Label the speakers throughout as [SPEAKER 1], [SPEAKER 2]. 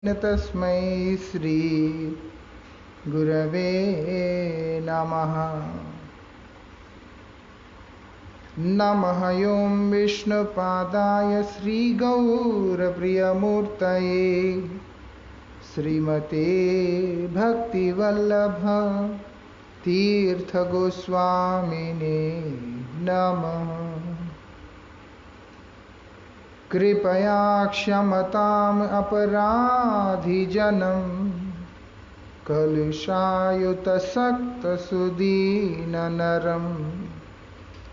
[SPEAKER 1] तस्मै श्री गुरवे नमः। नमः ॐ विष्णुपादाय श्रीगौरप्रियमूर्तये श्रीमते भक्तिवल्लभ तीर्थगोस्वामिने नमः। कृपया क्षमताम् अपराधिजनं कलुषायुतसक्तसुदीननरं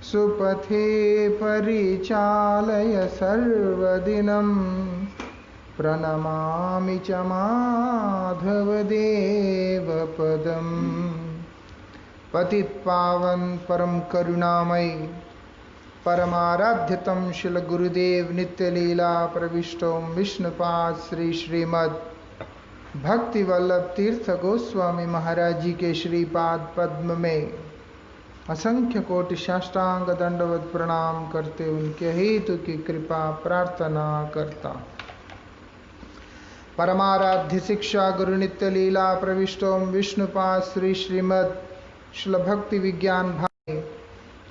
[SPEAKER 1] सुपथे परिचालय सर्वदिनं प्रणमामि च माधवदेवपदम्। पतितपावन परम करुणामयी परमाराध्यतम शिल गुरुदेव नित्य लीला प्रविष्टोम विष्णुपाद श्री श्रीमद भक्ति वल्लभ तीर्थ गोस्वामी महाराज जी के श्रीपाद पद्म में असंख्य कोटि साष्टांग दंडवत प्रणाम करते उनके हेतु की कृपा प्रार्थना करता। परमाराध्य शिक्षा गुरु नित्य लीला प्रविष्टोम विष्णुपाद श्री श्रीमद शिल भक्ति विज्ञान भाई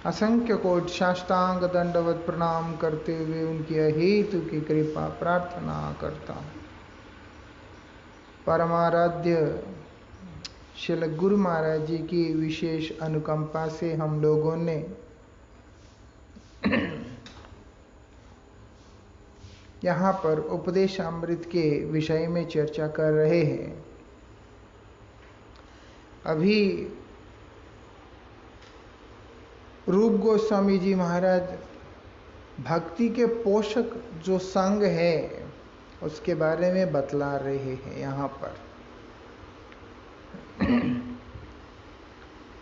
[SPEAKER 1] असंख्य कोटि साष्टांग दंडवत प्रणाम करते हुए उनकी अहेतु की कृपा प्रार्थना करता हूँ। परमाराध्य श्रील गुरु महाराज जी की विशेष अनुकंपा से हम लोगों ने यहाँ पर उपदेशामृत के विषय में चर्चा कर रहे हैं। अभी रूप गोस्वामी जी महाराज भक्ति के पोषक जो संग है उसके बारे में बतला रहे हैं। यहाँ पर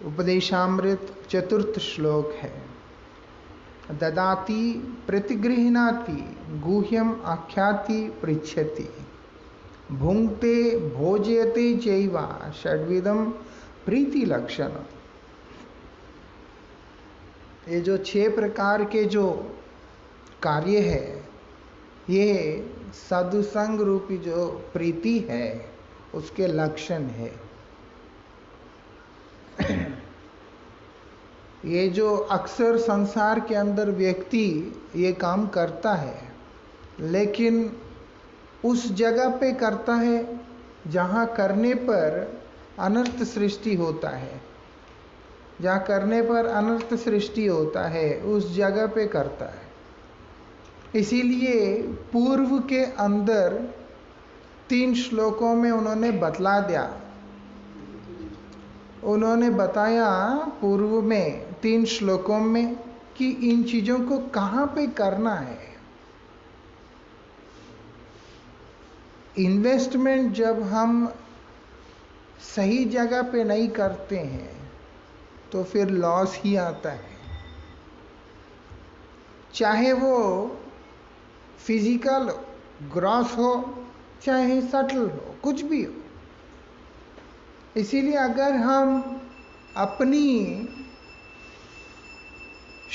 [SPEAKER 1] उपदेशामृत चतुर्थ श्लोक है। ददाति प्रतिगृह्णाति गुह्यम आख्याति पृच्छति भुंक्ते भोजयते चैवा षड्विधम प्रीति लक्षण। ये जो 6 प्रकार के जो कार्य है, ये साधुसंग रूपी जो प्रीति है उसके लक्षण है। ये जो अक्सर संसार के अंदर व्यक्ति ये काम करता है, लेकिन उस जगह पे करता है जहाँ करने पर अनर्थ सृष्टि होता है। जहाँ करने पर अनर्थ सृष्टि होता है उस जगह पे करता है। इसीलिए पूर्व के अंदर 3 श्लोकों में उन्होंने बतला दिया। उन्होंने बताया पूर्व में 3 श्लोकों में कि इन चीजों को कहाँ पे करना है। इन्वेस्टमेंट जब हम सही जगह पे नहीं करते हैं तो फिर लॉस ही आता है, चाहे वो फिजिकल ग्रॉस हो चाहे सटल हो, कुछ भी हो। इसीलिए अगर हम अपनी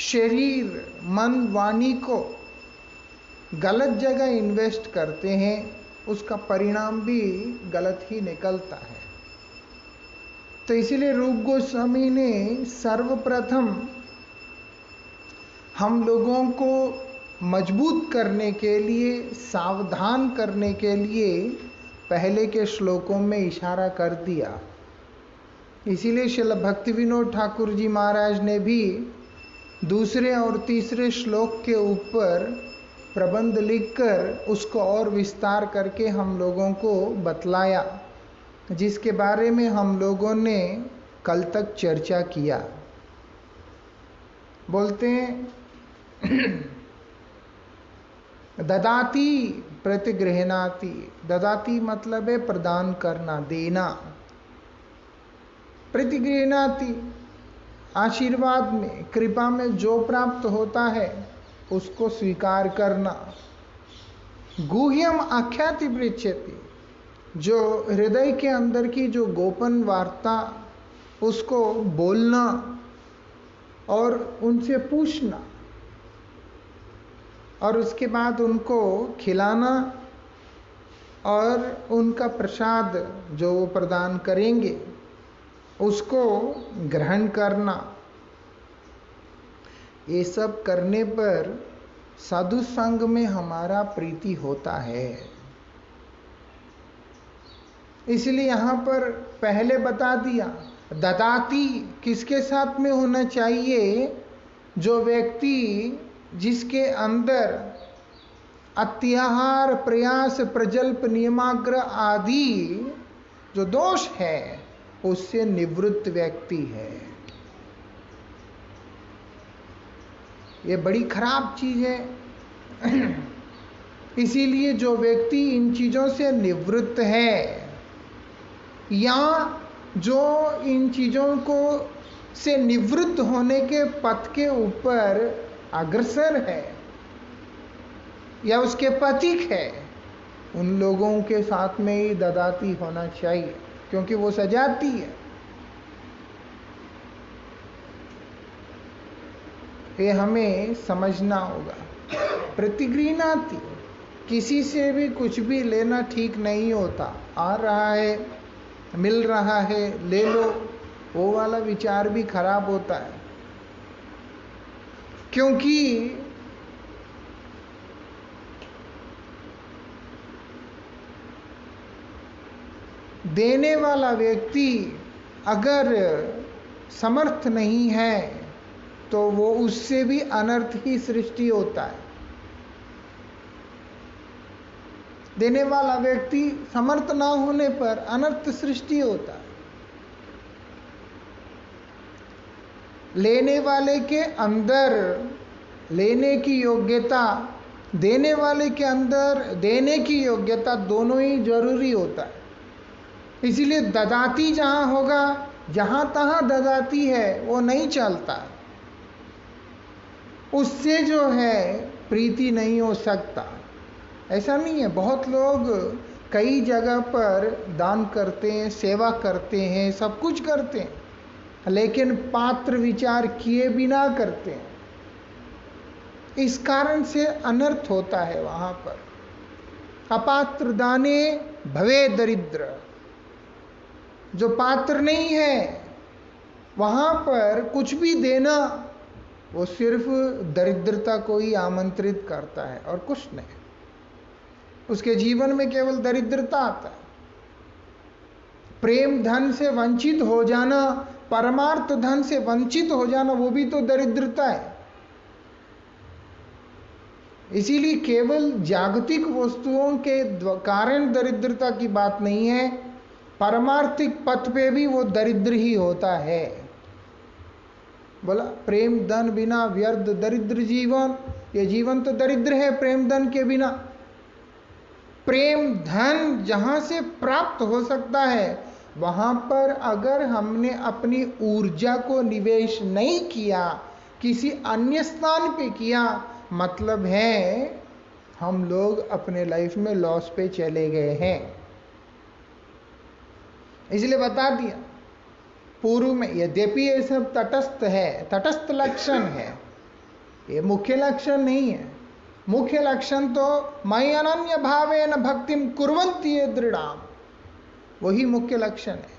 [SPEAKER 1] शरीर मन वाणी को गलत जगह इन्वेस्ट करते हैं उसका परिणाम भी गलत ही निकलता है। तो इसीलिए रूप गोस्वामी ने सर्वप्रथम हम लोगों को मजबूत करने के लिए, सावधान करने के लिए पहले के श्लोकों में इशारा कर दिया। इसीलिए श्रील भक्ति विनोद ठाकुर जी महाराज ने भी दूसरे और तीसरे श्लोक के ऊपर प्रबंध लिखकर उसको और विस्तार करके हम लोगों को बतलाया, जिसके बारे में हम लोगों ने कल तक चर्चा किया। बोलते हैं ददाति प्रतिगृह्णाति। ददाति मतलब है प्रदान करना, देना। प्रतिगृह्णाति आशीर्वाद में, कृपा में जो प्राप्त होता है उसको स्वीकार करना। गुह्यम आख्याति पृच्छति, जो हृदय के अंदर की जो गोपन वार्ता उसको बोलना और उनसे पूछना और उसके बाद उनको खिलाना और उनका प्रसाद जो वो प्रदान करेंगे उसको ग्रहण करना, ये सब करने पर साधु संग में हमारा प्रीति होता है। इसलिए यहां पर पहले बता दिया, ददाती किसके साथ में होना चाहिए? जो व्यक्ति जिसके अंदर अत्याहार, प्रयास, प्रजल्प, नियमाग्रह आदि जो दोष है उससे निवृत्त व्यक्ति है। ये बड़ी खराब चीज है। इसीलिए जो व्यक्ति इन चीजों से निवृत्त है या जो इन चीजों को से निवृत्त होने के पथ के ऊपर अग्रसर है या उसके पथिक है, उन लोगों के साथ में ही ददाती होना चाहिए, क्योंकि वो सजाती है। ये हमें समझना होगा। प्रतिगृह्णाति, किसी से भी कुछ भी लेना ठीक नहीं होता। आ रहा है, मिल रहा है, ले लो, वो वाला विचार भी खराब होता है। क्योंकि देने वाला व्यक्ति अगर समर्थ नहीं है तो वो उससे भी अनर्थ ही सृष्टि होता है। देने वाला व्यक्ति समर्थ ना होने पर अनर्थ सृष्टि होता है। लेने वाले के अंदर लेने की योग्यता, देने वाले के अंदर देने की योग्यता, दोनों ही जरूरी होता है। इसीलिए ददाती जहां होगा, जहां तहां ददाती है, वो नहीं चलता। उससे जो है प्रीति नहीं हो सकता। ऐसा नहीं है, बहुत लोग कई जगह पर दान करते हैं, सेवा करते हैं, सब कुछ करते हैं, लेकिन पात्र विचार किए बिना करते हैं। इस कारण से अनर्थ होता है। वहां पर अपात्र दाने भवे दरिद्र, जो पात्र नहीं है वहां पर कुछ भी देना वो सिर्फ दरिद्रता को ही आमंत्रित करता है और कुछ नहीं। उसके जीवन में केवल दरिद्रता आता है। प्रेम धन से वंचित हो जाना, परमार्थ धन से वंचित हो जाना, वो भी तो दरिद्रता है। इसीलिए केवल जागतिक वस्तुओं के कारण दरिद्रता की बात नहीं है, परमार्थिक पथ पे भी वो दरिद्र ही होता है। बोला प्रेम धन बिना व्यर्थ दरिद्र जीवन, ये जीवन तो दरिद्र है प्रेम धन के बिना। प्रेम धन जहां से प्राप्त हो सकता है, वहां पर अगर हमने अपनी ऊर्जा को निवेश नहीं किया, किसी अन्य स्थान पे किया, मतलब है हम लोग अपने लाइफ में लॉस पे चले गए हैं। इसलिए बता दिया पूर्व में, यद्यपि ये सब तटस्थ है, तटस्थ लक्षण है, ये मुख्य लक्षण नहीं है। मुख्य लक्षण तो मयि अनन्य भावेन भक्तिम कुर्वन्ति ये दृढ़ाम, वही मुख्य लक्षण है।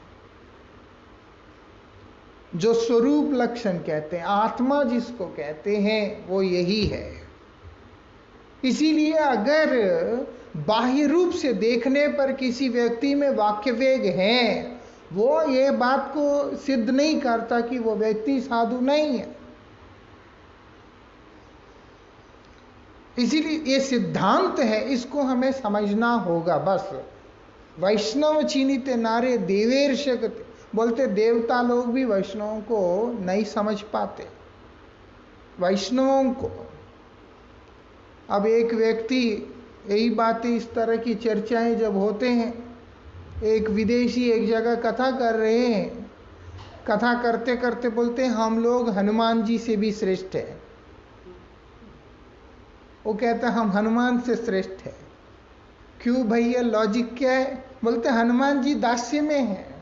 [SPEAKER 1] जो स्वरूप लक्षण कहते हैं, आत्मा जिसको कहते हैं, वो यही है। इसीलिए अगर बाह्य रूप से देखने पर किसी व्यक्ति में वाक्य वेग है, वो ये बात को सिद्ध नहीं करता कि वो व्यक्ति साधु नहीं है। इसीलिए ये सिद्धांत है, इसको हमें समझना होगा। बस वैष्णव चिन्हिते नारे देवेर्षकते, बोलते देवता लोग भी वैष्णवों को नहीं समझ पाते, वैष्णवों को। अब एक व्यक्ति, यही बातें, इस तरह की चर्चाएं जब होते हैं, एक विदेशी एक जगह कथा कर रहे हैं, कथा करते करते बोलते हैं हम लोग हनुमान जी से भी श्रेष्ठ है। वो कहता है हम हनुमान से श्रेष्ठ है। क्यों भैया, लॉजिक क्या है? बोलते हनुमान जी दास्य में है,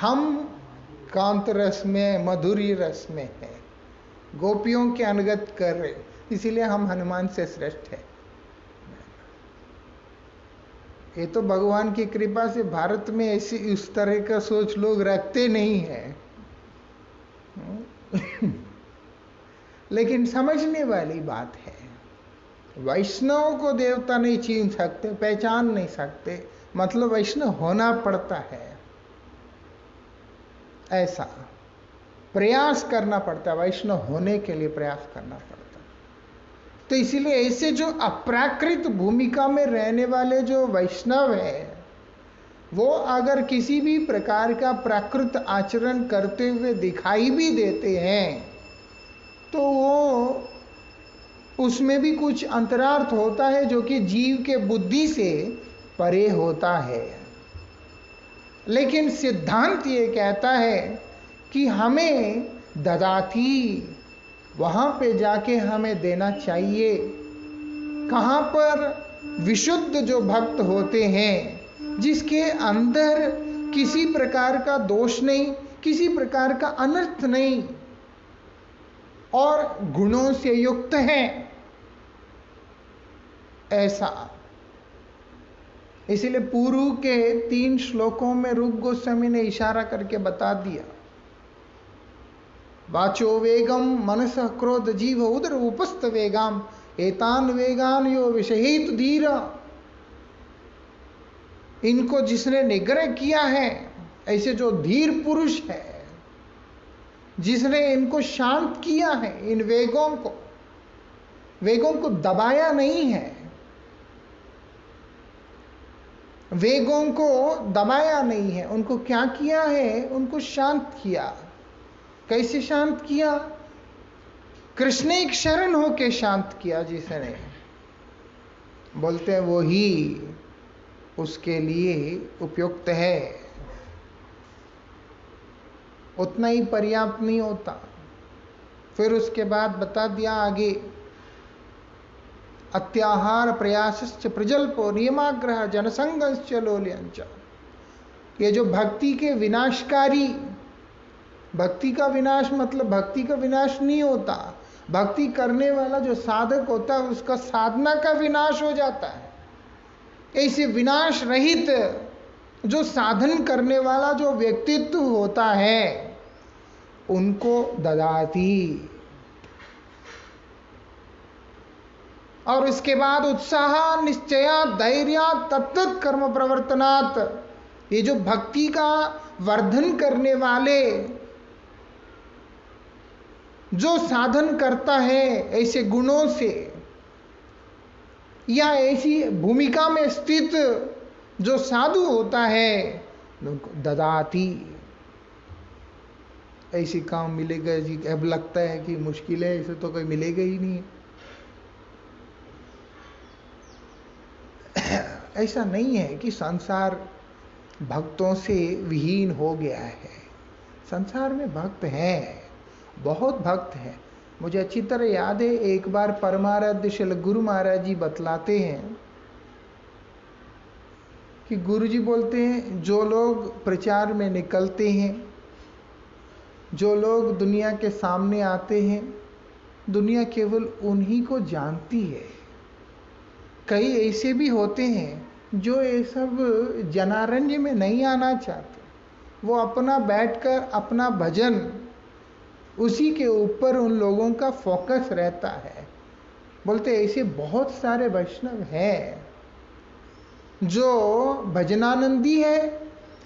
[SPEAKER 1] हम कांत रस में, मधुरी रस में है, गोपियों के अनुगत कर रहे, इसीलिए हम हनुमान से श्रेष्ठ है। ये तो भगवान की कृपा से भारत में ऐसी उस तरह का सोच लोग रखते नहीं है। लेकिन समझने वाली बात है, वैष्णव को देवता नहीं छीन सकते, पहचान नहीं सकते, मतलब वैष्णव होना पड़ता है, ऐसा प्रयास करना पड़ता है, वैष्णव होने के लिए प्रयास करना पड़ता है। तो इसीलिए ऐसे जो अप्राकृत भूमिका में रहने वाले जो वैष्णव है, वो अगर किसी भी प्रकार का प्राकृत आचरण करते हुए दिखाई भी देते हैं तो वो उसमें भी कुछ अंतरार्थ होता है जो कि जीव के बुद्धि से परे होता है। लेकिन सिद्धांत ये कहता है कि हमें ददाती, वहां पे जाके हमें देना चाहिए। कहां पर? विशुद्ध जो भक्त होते हैं, जिसके अंदर किसी प्रकार का दोष नहीं, किसी प्रकार का अनर्थ नहीं और गुणों से युक्त हैं, ऐसा। इसलिए पूर्व के 3 श्लोकों में रूप गोस्वामी ने इशारा करके बता दिया, वाचो वेगम मनस क्रोध जीव उदर उपस्थ वेगाम एतान वेगान यो विषहित धीर। इनको जिसने निग्रह किया है, ऐसे जो धीर पुरुष है, जिसने इनको शांत किया है, इन वेगों को दबाया नहीं है, वेगों को दबाया नहीं है, उनको क्या किया है? उनको शांत किया। कैसे शांत किया? कृष्ण एक शरण होके शांत किया जिसने, बोलते हैं वो ही उसके लिए उपयुक्त है। उतना ही पर्याप्त नहीं होता। फिर उसके बाद बता दिया आगे, अत्याहार प्रयासश्च प्रजल्पो नियमाग्रह जनसंगश्च लोल्यंच। ये जो भक्ति के विनाशकारी, भक्ति का विनाश मतलब भक्ति का विनाश नहीं होता, भक्ति करने वाला जो साधक होता है उसका साधना का विनाश हो जाता है। ऐसे विनाश रहित जो साधन करने वाला जो व्यक्तित्व होता है, उनको ददाती। और इसके बाद उत्साह निश्चया धैर्य तत्त कर्म प्रवर्तनात्, ये जो भक्ति का वर्धन करने वाले जो साधन करता है ऐसे गुणों से या ऐसी भूमिका में स्थित जो साधु होता है, उनको ददाती। ऐसी काम मिलेगा जी? अब लगता है कि मुश्किल है, ऐसे तो कोई मिलेगा ही नहीं। ऐसा नहीं है कि संसार भक्तों से विहीन हो गया है। संसार में भक्त हैं, बहुत भक्त हैं। मुझे अच्छी तरह याद है, एक बार परमाराध्य श्री गुरु महाराज जी बतलाते हैं कि गुरु जी बोलते हैं, जो लोग प्रचार में निकलते हैं, जो लोग दुनिया के सामने आते हैं, दुनिया केवल उन्हीं को जानती है। कई ऐसे भी होते हैं जो ये सब जनारण्य में नहीं आना चाहते, वो अपना बैठकर अपना भजन, उसी के ऊपर उन लोगों का फोकस रहता है। बोलते ऐसे बहुत सारे वैष्णव हैं जो भजनानंदी है,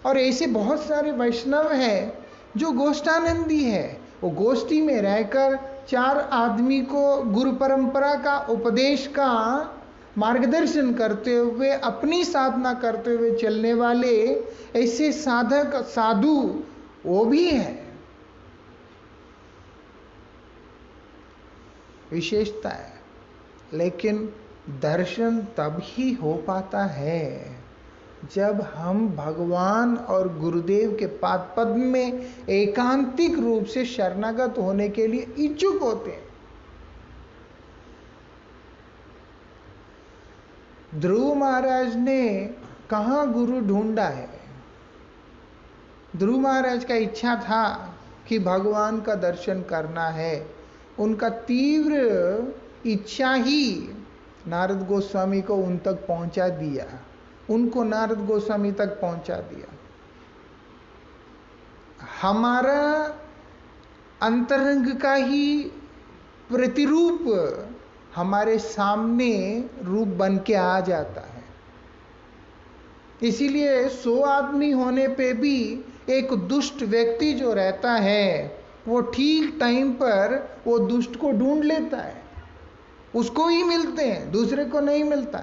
[SPEAKER 1] और ऐसे बहुत सारे वैष्णव हैं जो गोष्ठानंदी है। वो गोष्ठी में रहकर 4 आदमी को गुरु परंपरा का उपदेश का मार्गदर्शन करते हुए, अपनी साधना करते हुए चलने वाले ऐसे साधक साधु वो भी है। विशेषता है। लेकिन दर्शन तब ही हो पाता है जब हम भगवान और गुरुदेव के पाद पद्म में एकांतिक रूप से शरणागत होने के लिए इच्छुक होते हैं। ध्रुव महाराज ने कहाँ गुरु ढूंढा है? ध्रुव महाराज का इच्छा था कि भगवान का दर्शन करना है। उनका तीव्र इच्छा ही नारद गोस्वामी को उन तक पहुंचा दिया। उनको नारद गोस्वामी तक पहुंचा दिया। हमारा अंतरंग का ही प्रतिरूप हमारे सामने रूप बन के आ जाता है। इसीलिए 100 आदमी होने पे भी एक दुष्ट व्यक्ति जो रहता है वो ठीक टाइम पर वो दुष्ट को ढूंढ लेता है, उसको ही मिलते हैं, दूसरे को नहीं मिलता।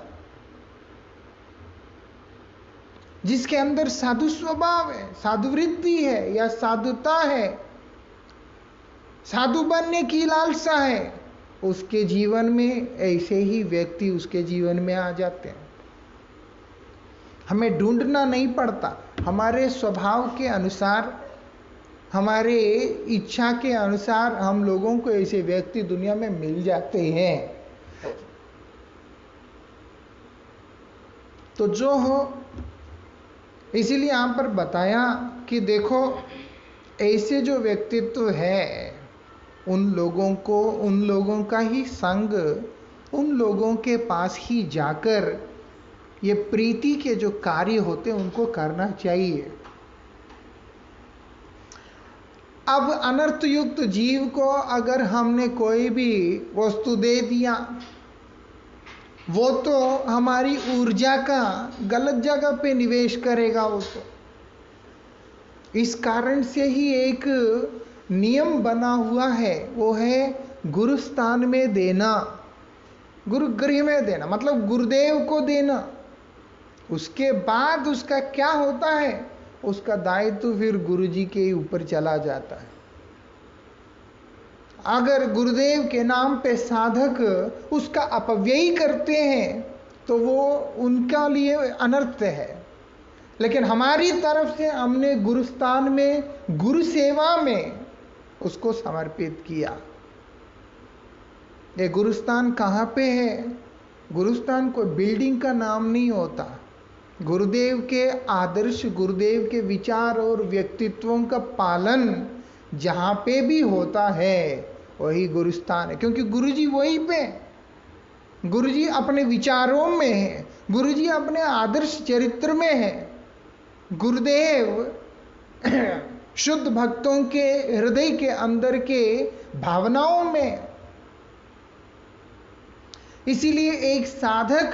[SPEAKER 1] जिसके अंदर साधु स्वभाव है, साधु वृत्ति है या साधुता है, साधु बनने की लालसा है, उसके जीवन में ऐसे ही व्यक्ति उसके जीवन में आ जाते हैं। हमें ढूंढना नहीं पड़ता, हमारे स्वभाव के अनुसार, हमारे इच्छा के अनुसार हम लोगों को ऐसे व्यक्ति दुनिया में मिल जाते हैं। तो जो हो, इसीलिए यहां पर बताया कि देखो ऐसे जो व्यक्तित्व है उन लोगों का ही संग, उन लोगों के पास ही जाकर ये प्रीति के जो कार्य होते हैं उनको करना चाहिए। अब अनर्थ युक्त जीव को अगर हमने कोई भी वस्तु दे दिया, वो तो हमारी ऊर्जा का गलत जगह पे निवेश करेगा। वो तो इस कारण से ही एक नियम बना हुआ है, वो है गुरुस्थान में देना, गुरुगृह में देना, मतलब गुरुदेव को देना। उसके बाद उसका क्या होता है, उसका दायित्व फिर गुरुजी के ऊपर चला जाता है। अगर गुरुदेव के नाम पे साधक उसका अपव्यय करते हैं तो वो उनका लिए अनर्थ है। लेकिन हमारी तरफ से हमने गुरुस्थान में, गुरु सेवा में उसको समर्पित किया। ये गुरुस्थान कहाँ पे है? गुरुस्थान कोई बिल्डिंग का नाम नहीं होता। गुरुदेव के आदर्श, गुरुदेव के विचार और व्यक्तित्वों का पालन जहाँ पे भी होता है वही गुरुस्थान है। क्योंकि गुरुजी वहीं पे, गुरुजी अपने विचारों में है, गुरुजी अपने आदर्श चरित्र में है। गुरुदेव शुद्ध भक्तों के हृदय के अंदर के भावनाओं में। इसीलिए एक साधक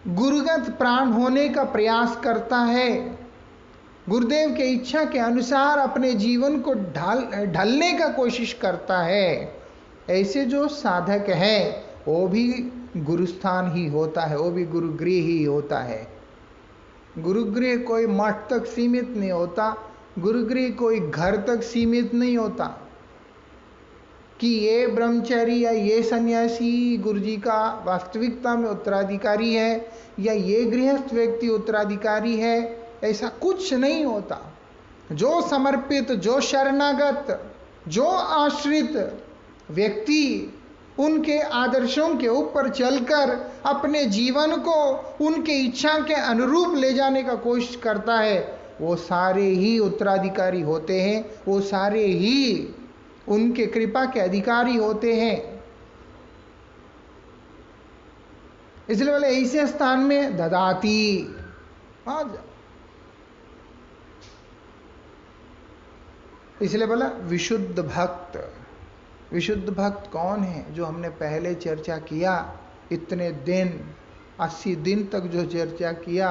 [SPEAKER 1] गुरुगत प्राण होने का प्रयास करता है, गुरुदेव के इच्छा के अनुसार अपने जीवन को ढलने का कोशिश करता है। ऐसे जो साधक है वो भी गुरुस्थान ही होता है, वो भी गुरुगृह ही होता है। गुरुगृह कोई मठ तक सीमित नहीं होता, गुरुगृह कोई घर तक सीमित नहीं होता कि ये ब्रह्मचारी या ये सन्यासी गुरुजी का वास्तविकता में उत्तराधिकारी है या ये गृहस्थ व्यक्ति उत्तराधिकारी है। ऐसा कुछ नहीं होता। जो समर्पित, जो शरणागत, जो आश्रित व्यक्ति उनके आदर्शों के ऊपर चलकर अपने जीवन को उनके इच्छा के अनुरूप ले जाने का कोशिश करता है, वो सारे ही उत्तराधिकारी होते हैं, वो सारे ही उनके कृपा के अधिकारी होते हैं। इसलिए बोले ऐसे स्थान में ददाती। इसलिए बोला विशुद्ध भक्त। विशुद्ध भक्त कौन है? जो हमने पहले चर्चा किया, इतने दिन 80 दिन तक जो चर्चा किया,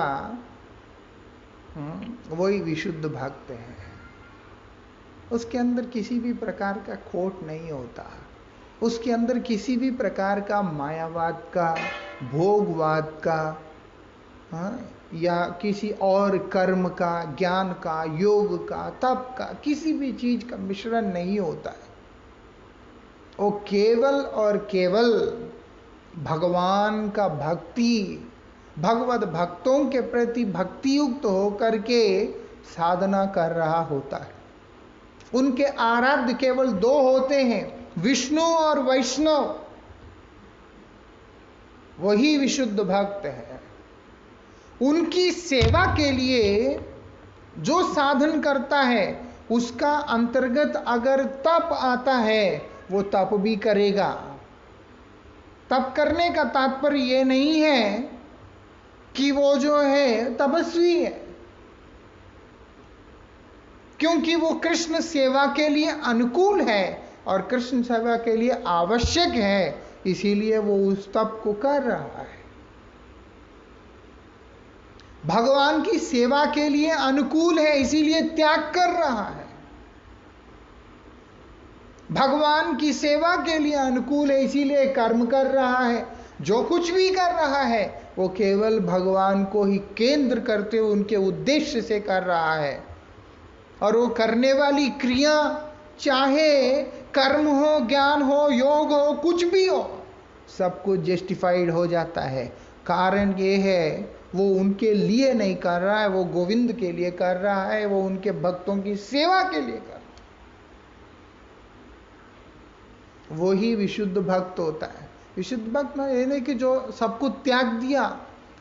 [SPEAKER 1] वही विशुद्ध भक्त है। उसके अंदर किसी भी प्रकार का खोट नहीं होता, उसके अंदर किसी भी प्रकार का मायावाद का, भोगवाद का, या किसी और कर्म का, ज्ञान का, योग का, तप का, किसी भी चीज का मिश्रण नहीं होता है। वो केवल और केवल भगवान का भक्ति, भगवत भक्तों के प्रति भक्ति युक्त होकर के साधना कर रहा होता है। उनके आराध्य केवल 2 होते हैं, विष्णु और वैष्णव। वही विशुद्ध भक्त है। उनकी सेवा के लिए जो साधन करता है उसका अंतर्गत अगर तप आता है वो तप भी करेगा। तप करने का तात्पर्य ये नहीं है कि वो जो है तपस्वी है, क्योंकि वो कृष्ण सेवा के लिए अनुकूल है और कृष्ण सेवा के लिए आवश्यक है, इसीलिए वो उस तप को कर रहा है। भगवान की सेवा के लिए अनुकूल है, इसीलिए त्याग कर रहा है। भगवान की सेवा के लिए अनुकूल है, इसीलिए कर्म कर रहा है। जो कुछ भी कर रहा है वो केवल भगवान को ही केंद्र करते हुए उनके उद्देश्य से कर रहा है। और वो करने वाली क्रिया, चाहे कर्म हो, ज्ञान हो, योग हो, कुछ भी हो, सब कुछ जस्टिफाइड हो जाता है। कारण ये है वो उनके लिए नहीं कर रहा है, वो गोविंद के लिए कर रहा है, वो उनके भक्तों की सेवा के लिए कर रहा है। वो ही विशुद्ध भक्त होता है। विशुद्ध भक्त में ये नहीं कि जो सब कुछ त्याग दिया,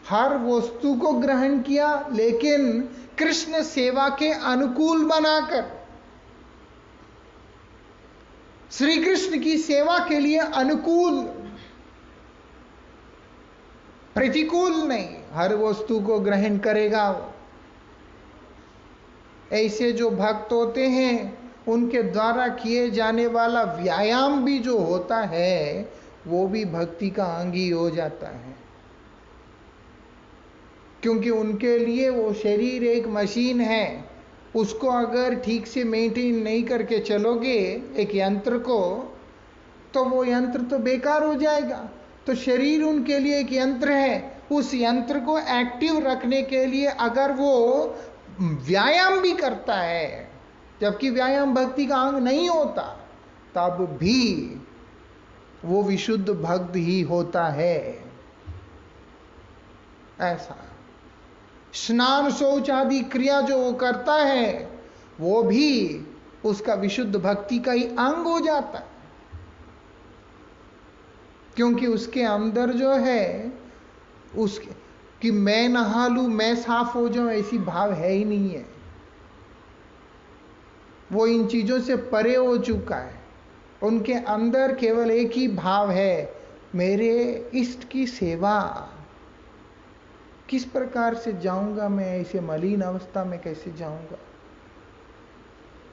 [SPEAKER 1] हर वस्तु को ग्रहण किया, लेकिन कृष्ण सेवा के अनुकूल बनाकर, श्री कृष्ण की सेवा के लिए अनुकूल, प्रतिकूल नहीं, हर वस्तु को ग्रहण करेगा वो। ऐसे जो भक्त होते हैं उनके द्वारा किए जाने वाला व्यायाम भी जो होता है वो भी भक्ति का अंग ही हो जाता है, क्योंकि उनके लिए वो शरीर एक मशीन है। उसको अगर ठीक से मेंटेन नहीं करके चलोगे एक यंत्र को, तो वो यंत्र तो बेकार हो जाएगा। तो शरीर उनके लिए एक यंत्र है, उस यंत्र को एक्टिव रखने के लिए अगर वो व्यायाम भी करता है, जबकि व्यायाम भक्ति का अंग नहीं होता, तब भी वो विशुद्ध भक्त ही होता है। ऐसा स्नान शौच आदि क्रिया जो वो करता है वो भी उसका विशुद्ध भक्ति का ही अंग हो जाता है, क्योंकि उसके अंदर जो है उसके कि मैं नहा लूं, मैं साफ हो जाऊं, ऐसी भाव है ही नहीं है। वो इन चीजों से परे हो चुका है। उनके अंदर केवल एक ही भाव है, मेरे इष्ट की सेवा किस प्रकार से जाऊंगा, मैं ऐसे मलिन अवस्था में कैसे जाऊंगा,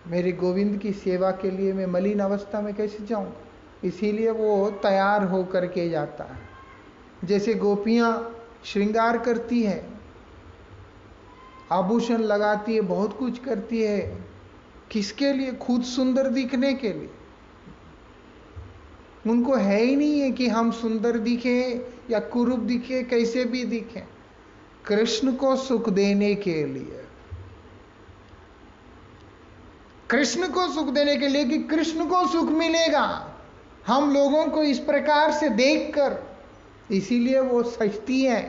[SPEAKER 1] मेरे गोविंद की सेवा के लिए मैं मलिन अवस्था में कैसे जाऊंगा। इसीलिए वो तैयार होकर के जाता है। जैसे गोपियां श्रृंगार करती है, आभूषण लगाती है, बहुत कुछ करती है, किसके लिए? खुद सुंदर दिखने के लिए। उनको है ही नहीं है कि हम सुंदर दिखे या कुरूप दिखे, कैसे भी दिखे, कृष्ण को सुख देने के लिए, कृष्ण को सुख देने के लिए, कि कृष्ण को सुख मिलेगा हम लोगों को इस प्रकार से देखकर, इसीलिए वो सजती है।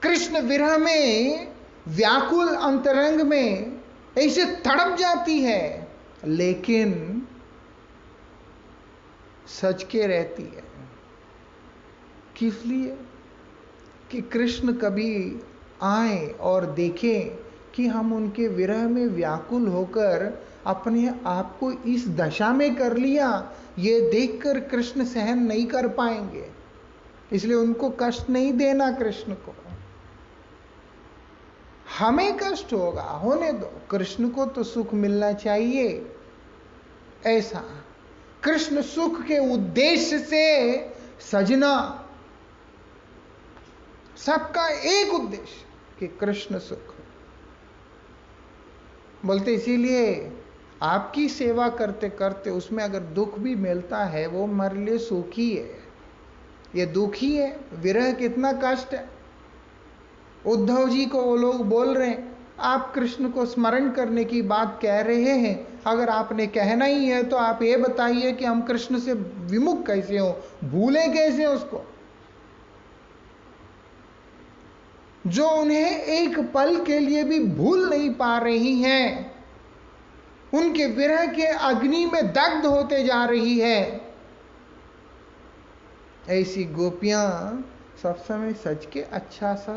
[SPEAKER 1] कृष्ण विरह में व्याकुल अंतरंग में ऐसे तड़प जाती है, लेकिन सच के रहती है। किस लिए? कि कृष्ण कभी आए और देखें कि हम उनके विरह में व्याकुल होकर अपने आप को इस दशा में कर लिया, ये देखकर कृष्ण सहन नहीं कर पाएंगे। इसलिए उनको कष्ट नहीं देना कृष्ण को। हमें कष्ट होगा, होने दो, कृष्ण को तो सुख मिलना चाहिए। ऐसा कृष्ण सुख के उद्देश्य से सजना, सबका एक उद्देश्य कि कृष्ण सुख। बोलते इसीलिए आपकी सेवा करते करते उसमें अगर दुख भी मिलता है वो हमारे लिए सुख ही है। ये दुख ही है। विरह कितना कष्ट है। उद्धव जी को वो लोग बोल रहे हैं, आप कृष्ण को स्मरण करने की बात कह रहे हैं, अगर आपने कहना ही है तो आप ये बताइए कि हम कृष्ण से विमुख कैसे हो, भूले कैसे उसको, जो उन्हें एक पल के लिए भी भूल नहीं पा रही हैं, उनके विरह के अग्नि में दग्ध होते जा रही है। ऐसी गोपियां सब समय सच के अच्छा सा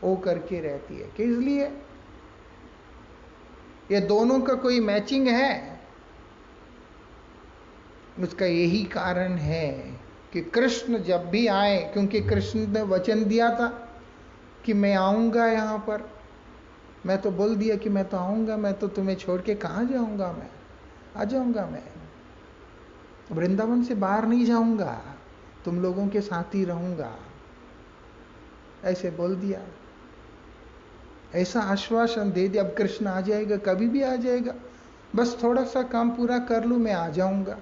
[SPEAKER 1] हो करके रहती है। किस लिए? ये दोनों का कोई मैचिंग है? उसका यही कारण है कि कृष्ण जब भी आए, क्योंकि कृष्ण ने वचन दिया था कि मैं आऊंगा यहां पर, मैं तो बोल दिया कि मैं तो आऊंगा, मैं तो तुम्हें छोड़ के कहां जाऊंगा, मैं आ जाऊंगा, मैं वृंदावन से बाहर नहीं जाऊंगा, तुम लोगों के साथ ही रहूंगा, ऐसे बोल दिया, ऐसा आश्वासन दे दिया। अब कृष्ण आ जाएगा, कभी भी आ जाएगा, बस थोड़ा सा काम पूरा कर लूं, मैं आ जाऊंगा।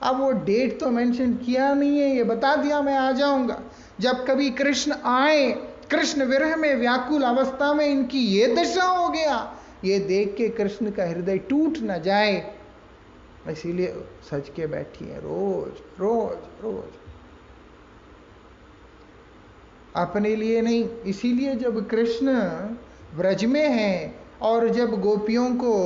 [SPEAKER 1] अब वो डेट तो मेंशन किया नहीं है, ये बता दिया मैं आ जाऊंगा। जब कभी कृष्ण आए, कृष्ण विरह में व्याकुल अवस्था में इनकी ये दशा हो गया, ये देख के कृष्ण का हृदय टूट न जाए, इसीलिए सज के बैठी है रोज रोज रोज, अपने लिए नहीं। इसीलिए जब कृष्ण व्रज में हैं और जब गोपियों को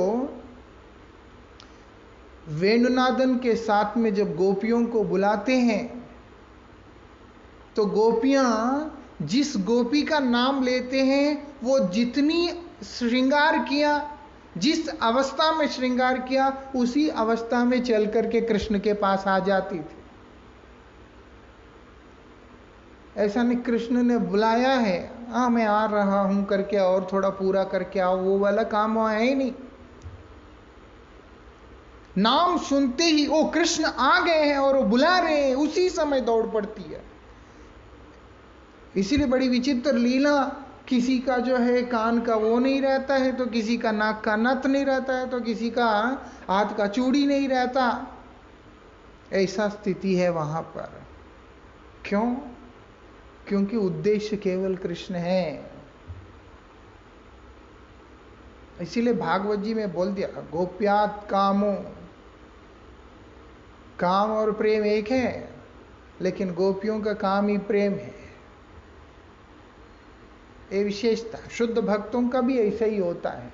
[SPEAKER 1] वेणुनादन के साथ में जब गोपियों को बुलाते हैं, तो गोपियां जिस गोपी का नाम लेते हैं वो जितनी श्रृंगार किया, जिस अवस्था में श्रृंगार किया, उसी अवस्था में चल करके कृष्ण के पास आ जाती थी। ऐसा नहीं कृष्ण ने बुलाया है, हाँ मैं आ रहा हूं करके और थोड़ा पूरा करके आओ, वो वाला काम वहां है ही नहीं। नाम सुनते ही ओ कृष्ण आ गए हैं और वो बुला रहे हैं, उसी समय दौड़ पड़ती है। इसीलिए बड़ी विचित्र लीला, किसी का जो है कान का वो नहीं रहता है, तो किसी का नाक का नथ नहीं रहता है, तो किसी का हाथ का चूड़ी नहीं रहता, ऐसा स्थिति है वहां पर। क्यों? क्योंकि उद्देश्य केवल कृष्ण है। इसीलिए भागवत जी में बोल दिया, गोप्यात कामो, काम और प्रेम एक है, लेकिन गोपियों का काम ही प्रेम है, ये विशेषता। शुद्ध भक्तों का भी ऐसा ही होता है,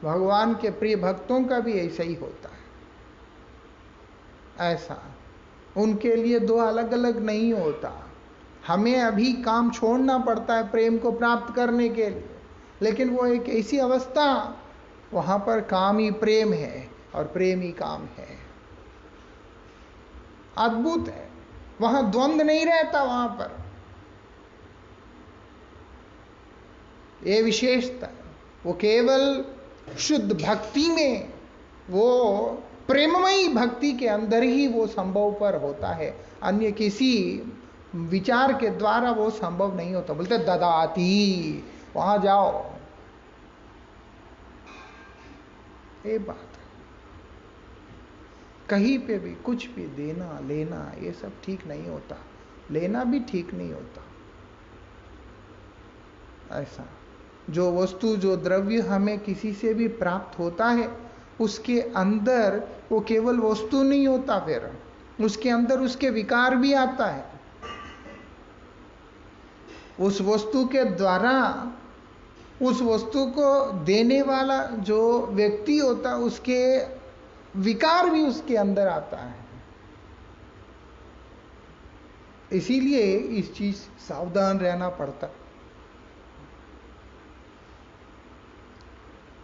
[SPEAKER 1] भगवान के प्रिय भक्तों का भी ऐसा ही होता है। ऐसा उनके लिए दो अलग अलग नहीं होता। हमें अभी काम छोड़ना पड़ता है प्रेम को प्राप्त करने के लिए, लेकिन वो एक ऐसी अवस्था, वहां पर काम ही प्रेम है और प्रेम ही काम है। अद्भुत है, वहां द्वंद्व नहीं रहता, वहां पर ये विशेषता। वो केवल शुद्ध भक्ति में, वो प्रेममयी भक्ति के अंदर ही वो संभव पर होता है, अन्य किसी विचार के द्वारा वो संभव नहीं होता। बोलते ददाती, वहां जाओ, ये बात है। कहीं पे भी कुछ भी देना लेना ये सब ठीक नहीं होता, लेना भी ठीक नहीं होता। ऐसा जो वस्तु जो द्रव्य हमें किसी से भी प्राप्त होता है, उसके अंदर वो केवल वस्तु नहीं होता, फिर उसके अंदर उसके विकार भी आता है। उस वस्तु के द्वारा उस वस्तु को देने वाला जो व्यक्ति होता है, उसके विकार भी उसके अंदर आता है। इसीलिए इस चीज सावधान रहना पड़ता।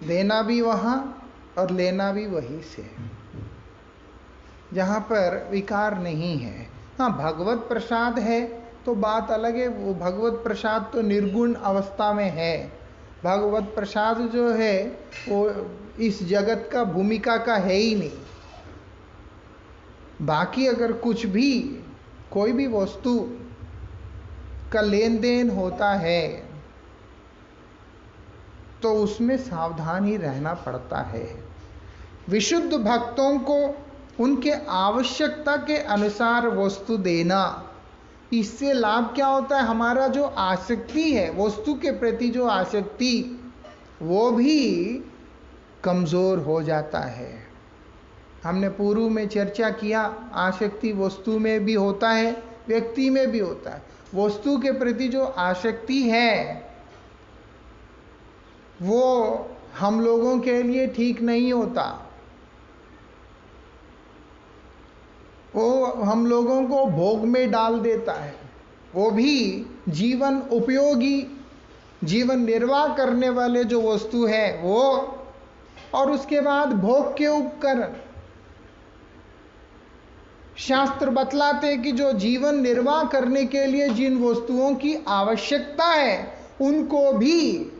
[SPEAKER 1] देना भी वहां और लेना भी वहीं से, जहां पर विकार नहीं है। हाँ, भगवत प्रसाद है तो बात अलग है, वो भगवत प्रसाद तो निर्गुण अवस्था में है। भगवत प्रसाद जो है वो इस जगत का भूमिका का है ही नहीं। बाकी अगर कुछ भी कोई भी वस्तु का लेन देन होता है तो उसमें सावधान ही रहना पड़ता है। विशुद्ध भक्तों को उनके आवश्यकता के अनुसार वस्तु देना, इससे लाभ क्या होता है? हमारा जो आसक्ति है वस्तु के प्रति, जो आसक्ति, वो भी कमजोर हो जाता है। हमने पूर्व में चर्चा किया, आसक्ति वस्तु में भी होता है, व्यक्ति में भी होता है। वस्तु के प्रति जो आसक्ति है वो हम लोगों के लिए ठीक नहीं होता, वो हम लोगों को भोग में डाल देता है। वो भी जीवन उपयोगी, जीवन निर्वाह करने वाले जो वस्तु है वो, और उसके बाद भोग के उपकरण, शास्त्र बतलाते हैं कि जो जीवन निर्वाह करने के लिए जिन वस्तुओं की आवश्यकता है उनको भी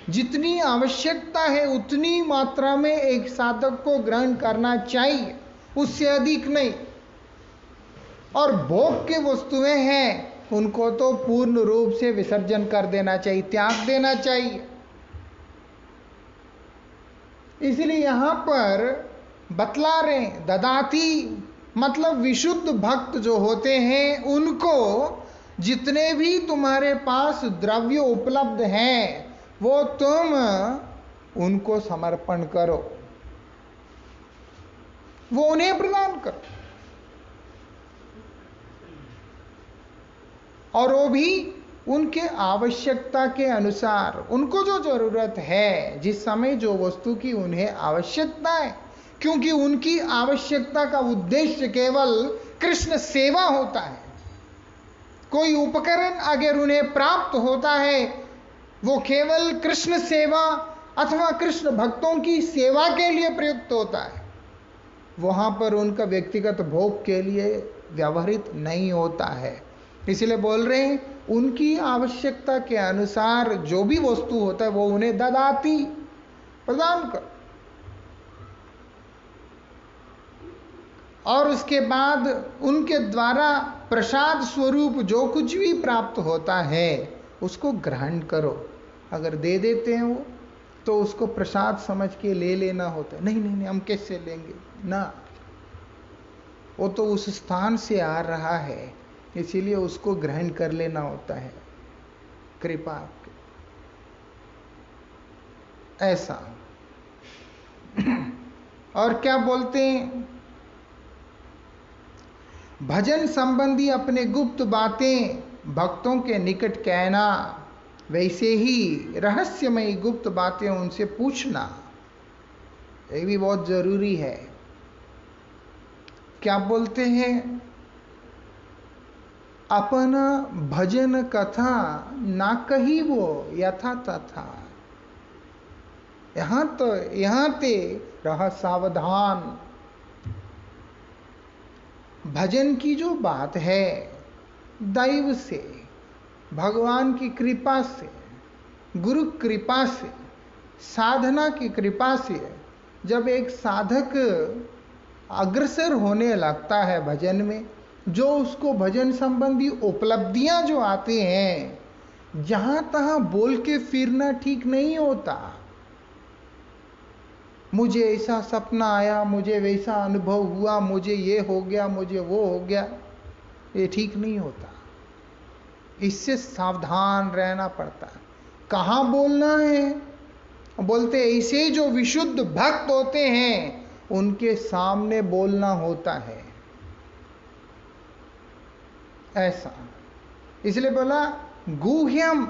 [SPEAKER 1] जितनी आवश्यकता है उतनी मात्रा में एक साधक को ग्रहण करना चाहिए, उससे अधिक नहीं। और भोग के वस्तुएं हैं उनको तो पूर्ण रूप से विसर्जन कर देना चाहिए, त्याग देना चाहिए। इसलिए यहां पर बतला रहे ददाती मतलब विशुद्ध भक्त जो होते हैं उनको जितने भी तुम्हारे पास द्रव्य उपलब्ध हैं वो तुम उनको समर्पण करो, वो उन्हें प्रदान करो। और वो भी उनके आवश्यकता के अनुसार, उनको जो जरूरत है, जिस समय जो वस्तु की उन्हें आवश्यकता है, क्योंकि उनकी आवश्यकता का उद्देश्य केवल कृष्ण सेवा होता है। कोई उपकरण अगर उन्हें प्राप्त होता है वो केवल कृष्ण सेवा अथवा कृष्ण भक्तों की सेवा के लिए प्रयुक्त होता है, वहां पर उनका व्यक्तिगत भोग के लिए व्यवहृत नहीं होता है। इसलिए बोल रहे हैं उनकी आवश्यकता के अनुसार जो भी वस्तु होता है वो उन्हें ददाती, प्रदान कर। और उसके बाद उनके द्वारा प्रसाद स्वरूप जो कुछ भी प्राप्त होता है उसको ग्रहण करो। अगर दे देते हैं वो तो उसको प्रसाद समझ के ले लेना होता है। नहीं नहीं नहीं हम कैसे लेंगे ना, वो तो उस स्थान से आ रहा है इसीलिए उसको ग्रहण कर लेना होता है, कृपा आपकी। ऐसा और क्या बोलते हैं, भजन संबंधी अपने गुप्त बातें भक्तों के निकट कहना, वैसे ही रहस्यमयी गुप्त बातें उनसे पूछना, ये भी बहुत जरूरी है। क्या बोलते हैं, अपन भजन कथा ना कही वो यथा तथा, यहां ते रह सावधान। भजन की जो बात है दैव से, भगवान की कृपा से, गुरु कृपा से, साधना की कृपा से जब एक साधक अग्रसर होने लगता है भजन में, जो उसको भजन संबंधी उपलब्धियां जो आते हैं जहां तहां बोल के फिरना ठीक नहीं होता। मुझे ऐसा सपना आया, मुझे वैसा अनुभव हुआ, मुझे ये हो गया, मुझे वो हो गया, ये ठीक नहीं होता। इससे सावधान रहना पड़ता है। कहां बोलना है, बोलते ऐसे जो विशुद्ध भक्त होते हैं उनके सामने बोलना होता है, ऐसा। इसलिए बोला गुह्यम,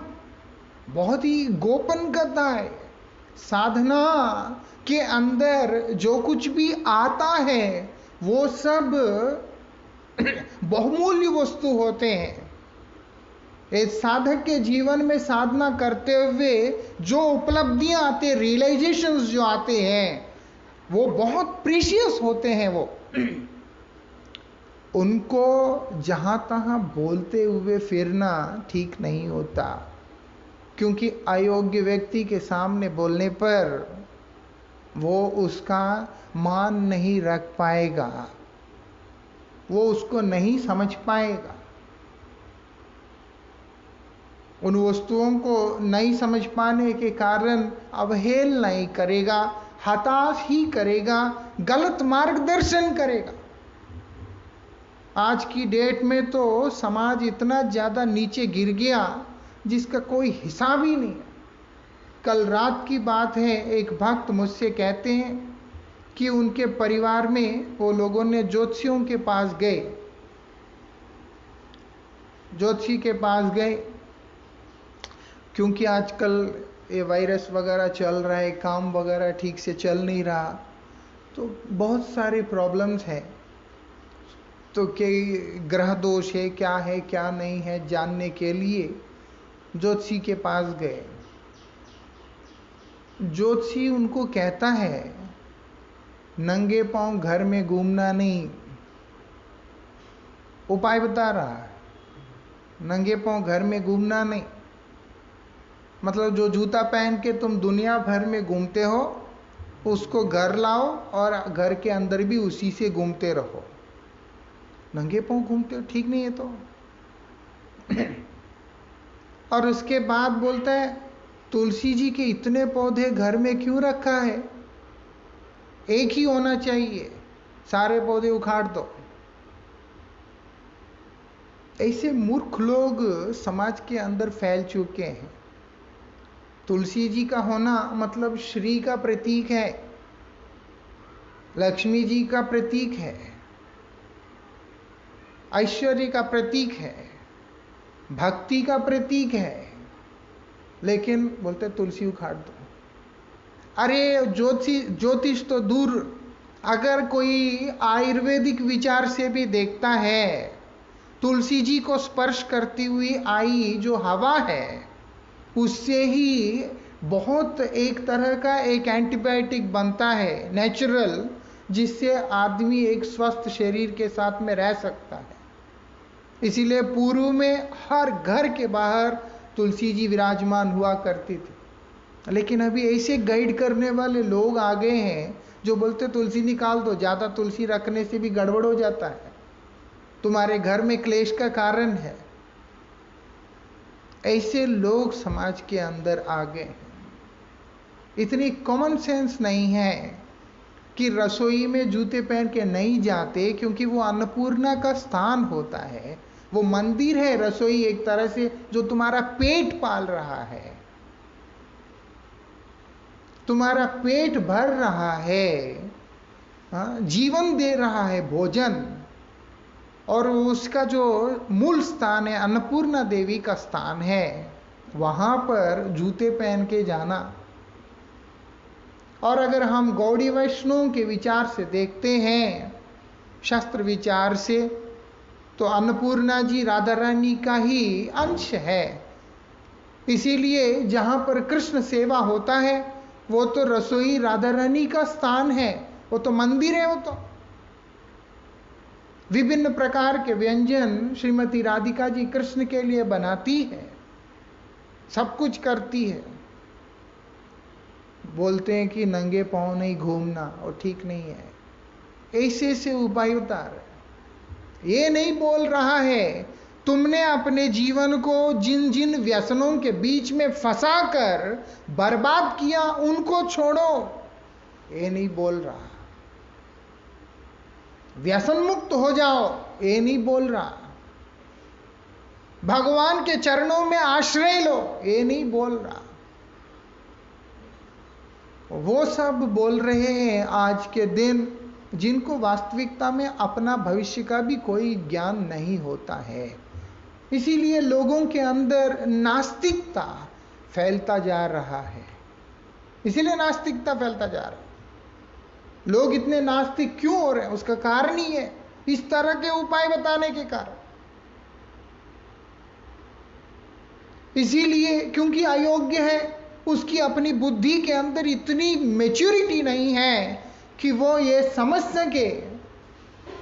[SPEAKER 1] बहुत ही गोपन कथा है। साधना के अंदर जो कुछ भी आता है वो सब बहुमूल्य वस्तु होते हैं। एक साधक के जीवन में साधना करते हुए जो उपलब्धियां आते, रियलाइजेशंस जो आते हैं वो बहुत प्रीशियस होते हैं। वो उनको जहां तहां बोलते हुए फिरना ठीक नहीं होता, क्योंकि अयोग्य व्यक्ति के सामने बोलने पर वो उसका मान नहीं रख पाएगा, वो उसको नहीं समझ पाएगा, उन वस्तुओं को नहीं समझ पाने के कारण अवहेलना ही करेगा, हताश ही करेगा, गलत मार्गदर्शन करेगा। आज की डेट में तो समाज इतना ज्यादा नीचे गिर गया जिसका कोई हिसाब ही नहीं है। कल रात की बात है, एक भक्त मुझसे कहते हैं कि उनके परिवार में वो लोगों ने ज्योतिषियों के पास गए, ज्योतिषी के पास गए, क्योंकि आजकल ये वायरस वगैरह चल रहा है, काम वगैरह ठीक से चल नहीं रहा, तो बहुत सारे प्रॉब्लम्स हैं। तो कई ग्रह दोष है, क्या है क्या नहीं है, जानने के लिए ज्योतिषी के पास गए। ज्योतिषी उनको कहता है नंगे पांव घर में घूमना नहीं, उपाय बता रहा है। नंगे पांव घर में घूमना नहीं, मतलब जो जूता पहन के तुम दुनिया भर में घूमते हो उसको घर लाओ और घर के अंदर भी उसी से घूमते रहो। नंगे पांव घूमते हो, ठीक नहीं है तो। और उसके बाद बोलता है तुलसी जी के इतने पौधे घर में क्यों रखा है, एक ही होना चाहिए, सारे पौधे उखाड़ दो। ऐसे मूर्ख लोग समाज के अंदर फैल चुके हैं। तुलसी जी का होना मतलब श्री का प्रतीक है, लक्ष्मी जी का प्रतीक है, ऐश्वर्य का प्रतीक है, भक्ति का प्रतीक है, लेकिन बोलते तुलसी उखाड़ दो। अरे ज्योतिष तो दूर, अगर कोई आयुर्वेदिक विचार से भी देखता है, तुलसी जी को स्पर्श करती हुई आई जो हवा है उससे ही बहुत एक तरह का एक एंटीबायोटिक बनता है नेचुरल, जिससे आदमी एक स्वस्थ शरीर के साथ में रह सकता है। इसीलिए पूर्व में हर घर के बाहर तुलसी जी विराजमान हुआ करती थी। लेकिन अभी ऐसे गाइड करने वाले लोग आ गए हैं जो बोलते तुलसी निकाल दो, ज़्यादा तुलसी रखने से भी गड़बड़ हो जाता है, तुम्हारे घर में क्लेश का कारण है। ऐसे लोग समाज के अंदर आ गए हैं। इतनी कॉमन सेंस नहीं है कि रसोई में जूते पहन के नहीं जाते, क्योंकि वो अन्नपूर्णा का स्थान होता है, वो मंदिर है। रसोई एक तरह से जो तुम्हारा पेट पाल रहा है, तुम्हारा पेट भर रहा है, जीवन दे रहा है भोजन, और उसका जो मूल स्थान है अन्नपूर्णा देवी का स्थान है, वहां पर जूते पहन के जाना। और अगर हम गौड़ी वैष्णव के विचार से देखते हैं, शास्त्र विचार से, तो अन्नपूर्णा जी राधा रानी का ही अंश है। इसीलिए जहां पर कृष्ण सेवा होता है वो तो रसोई राधा रानी का स्थान है, वो तो मंदिर है। वो तो विभिन्न प्रकार के व्यंजन श्रीमती राधिका जी कृष्ण के लिए बनाती है, सब कुछ करती है। बोलते हैं कि नंगे पांव नहीं घूमना, और ठीक नहीं है। ऐसे से उपाय उतार, ये नहीं बोल रहा है तुमने अपने जीवन को जिन जिन व्यसनों के बीच में फंसा कर बर्बाद किया उनको छोड़ो, ये नहीं बोल रहा। व्यसन मुक्त हो जाओ, ये नहीं बोल रहा। भगवान के चरणों में आश्रय लो, ये नहीं बोल रहा। वो सब बोल रहे हैं आज के दिन जिनको वास्तविकता में अपना भविष्य का भी कोई ज्ञान नहीं होता है। इसीलिए लोगों के अंदर नास्तिकता फैलता जा रहा है। इसीलिए नास्तिकता फैलता जा रहा है। लोग इतने नास्तिक क्यों हो रहे हैं, उसका कारण ही है इस तरह के उपाय बताने के कारण। इसीलिए क्योंकि अयोग्य है, उसकी अपनी बुद्धि के अंदर इतनी मैच्योरिटी नहीं है कि वो ये समझ सके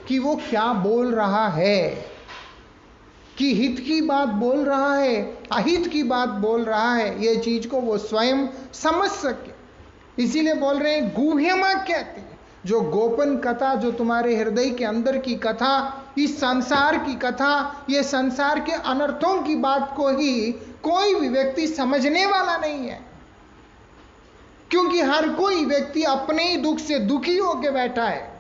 [SPEAKER 1] कि वो क्या बोल रहा है, कि हित की बात बोल रहा है, अहित की बात बोल रहा है, ये चीज को वो स्वयं समझ सके। इसीलिए बोल रहे हैं गुह्यमा कहते हैं, जो गोपन कथा, जो तुम्हारे हृदय के अंदर की कथा, इस संसार की कथा, ये संसार के अनर्थों की बात को ही कोई भी व्यक्ति समझने वाला नहीं है, क्योंकि हर कोई व्यक्ति अपने ही दुख से दुखी होकर बैठा है।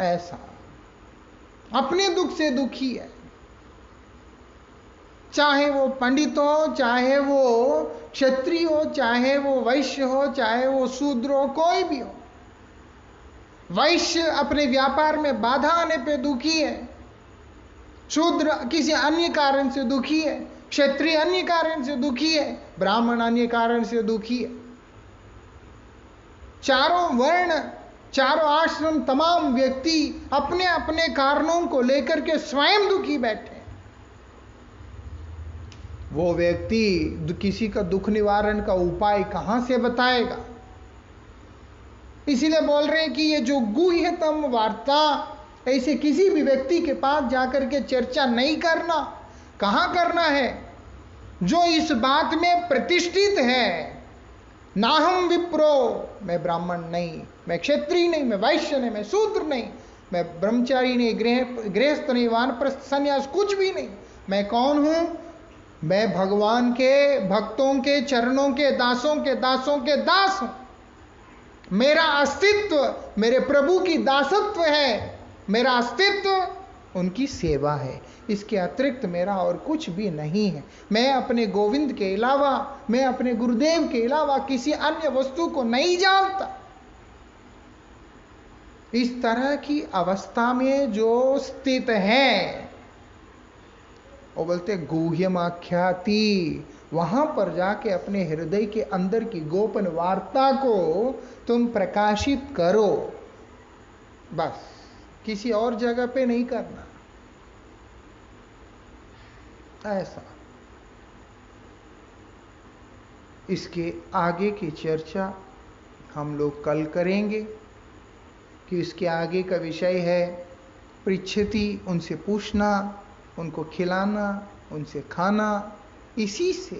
[SPEAKER 1] ऐसा अपने दुख से दुखी है, चाहे वो पंडित हो, चाहे वो क्षत्रिय हो, चाहे वो वैश्य हो, चाहे वो शूद्र हो, कोई भी हो। वैश्य अपने व्यापार में बाधा आने पे दुखी है, शूद्र किसी अन्य कारण से दुखी है, क्षत्रिय अन्य कारण से दुखी है, ब्राह्मण अन्य कारण से दुखी है। चारों वर्ण, चारों आश्रम, तमाम व्यक्ति अपने अपने कारणों को लेकर के स्वयं दुखी बैठे। वो व्यक्ति किसी का दुख निवारण का उपाय कहां से बताएगा? इसीलिए बोल रहे हैं कि ये जो गुह्यतम वार्ता, ऐसे किसी भी व्यक्ति के पास जाकर के चर्चा नहीं करना। कहां करना है? जो इस बात में प्रतिष्ठित है, ना हम विप्रो, मैं ब्राह्मण नहीं, मैं क्षत्रिय नहीं, मैं वैश्य नहीं, मैं शूद्र नहीं, मैं ब्रह्मचारी नहीं, गृहस्थ नहीं, वानप्रस्थ संन्यास कुछ भी नहीं। मैं कौन हूं? मैं भगवान के भक्तों के चरणों के दासों के दास हूं। मेरा अस्तित्व मेरे प्रभु की दासत्व है, मेरा अस्तित्व उनकी सेवा है। इसके अतिरिक्त मेरा और कुछ भी नहीं है। मैं अपने गोविंद के अलावा, मैं अपने गुरुदेव के अलावा किसी अन्य वस्तु को नहीं जानता। इस तरह की अवस्था में जो स्थित है, वो बोलते गुह्यमाख्याति। वहां पर जाके अपने हृदय के अंदर की गोपन वार्ता को तुम प्रकाशित करो, बस, किसी और जगह पे नहीं करना। ऐसा। इसके आगे की चर्चा हम लोग कल करेंगे कि इसके आगे का विषय है पृच्छति, उनसे पूछना, उनको खिलाना, उनसे खाना। इसी से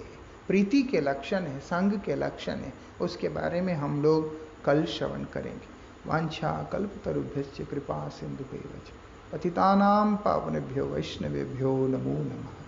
[SPEAKER 1] प्रीति के लक्षण है, संग के लक्षण है। उसके बारे में हम लोग कल श्रवण करेंगे। वांछा कल्पतरुभ्यश्च कृपा सिंधुभैव च पतितानां पावनेभ्यो वैष्णवेभ्यो नमो नमः।